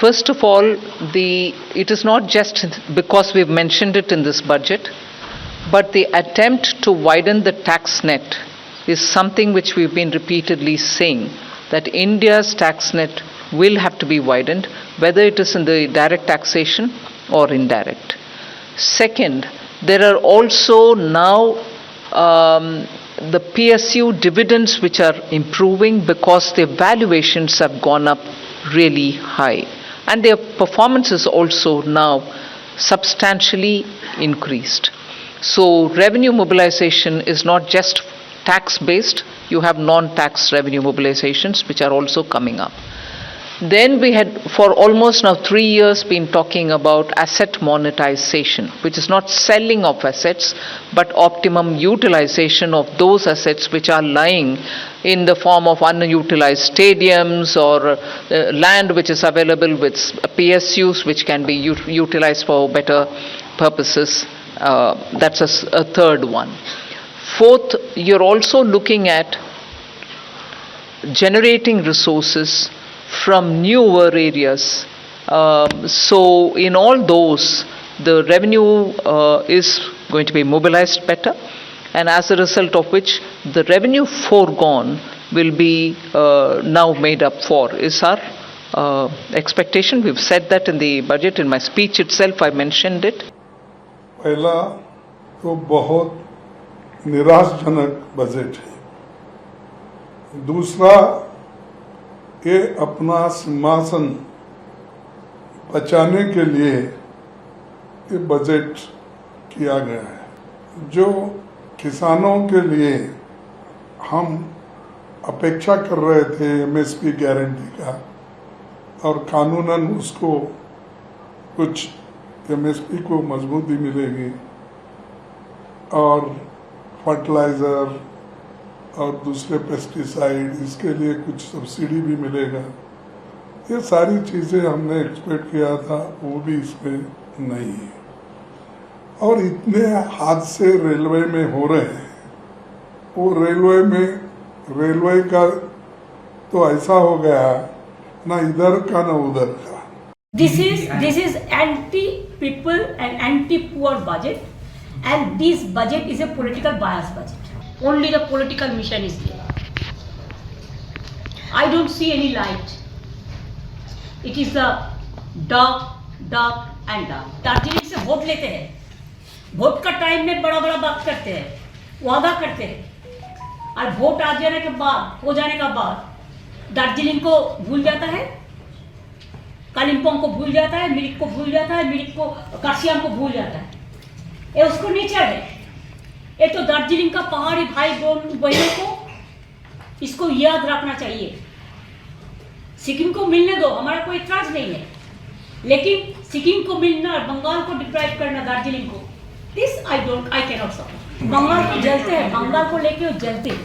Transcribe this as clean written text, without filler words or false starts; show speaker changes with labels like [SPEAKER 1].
[SPEAKER 1] First of all, it is not just because we've mentioned it in this budget, but the attempt to widen the tax net is something which we've been repeatedly saying, that India's tax net will have to be widened, whether it is in the direct taxation or indirect. Second, there are also now the PSU dividends which are improving because their valuations have gone up really high, and their performance is also now substantially increased. So revenue mobilization is not just tax based, you have non-tax revenue mobilizations which are also coming up. Then we had for almost now 3 years been talking about asset monetization, which is not selling of assets but optimum utilization of those assets which are lying in the form of unutilized stadiums or land which is available with PSUs which can be utilized for better purposes. That's a third one. Fourth, you're also looking at generating resources from newer areas. So in all those, the revenue is going to be mobilized better, and as a result of which the revenue foregone will be now made up for, is our expectation. We've said that in the budget. In my speech itself I mentioned it.
[SPEAKER 2] पहला तो बहुत निराशजनक budget है। दूसरा, ये अपना सिंहासन बचाने के लिए ये बजट किया गया है। जो किसानों के लिए हम अपेक्षा कर रहे थे एमएसपी गारंटी का, और कानूनन उसको कुछ एमएसपी को मजबूती मिलेगी और फर्टिलाइज़र और दूसरे पेस्टिसाइड, इसके लिए कुछ सब्सिडी भी मिलेगा। ये सारी चीज़ें हमने एक्सपेक्ट किया था, वो भी इसमें नहीं है। और इतने हादसे रेलवे में हो रहे हैं, वो रेलवे का तो ऐसा हो गया ना इधर का ना उधर का।
[SPEAKER 3] This is anti-people and anti-poor budget, and this budget is a political bias budget. Only the political mission is there. I don't see any light. It is the dark and dark. Darjeeling से vote लेते हैं, vote का time में बड़ा बात करते हैं, वादा करते हैं, और वोट आ जाने के बाद, हो जाने का बाद दार्जिलिंग को भूल जाता है, कालिम्पोंग को भूल जाता है, मिरिक को भूल जाता है, मिरिक को कार्सियांग को भूल जाता है। ये उसको नेचर है। ये तो दार्जिलिंग का पहाड़ी भाई बहनों को इसको याद रखना चाहिए। सिक्किम को मिलने दो, हमारा कोई इतराज नहीं है, लेकिन सिक्किम को मिलना और बंगाल को डिप्राइव करना दार्जिलिंग को, this I can not support. Bengal को जलते हैं, बंगाल को लेके वो जलते हैं।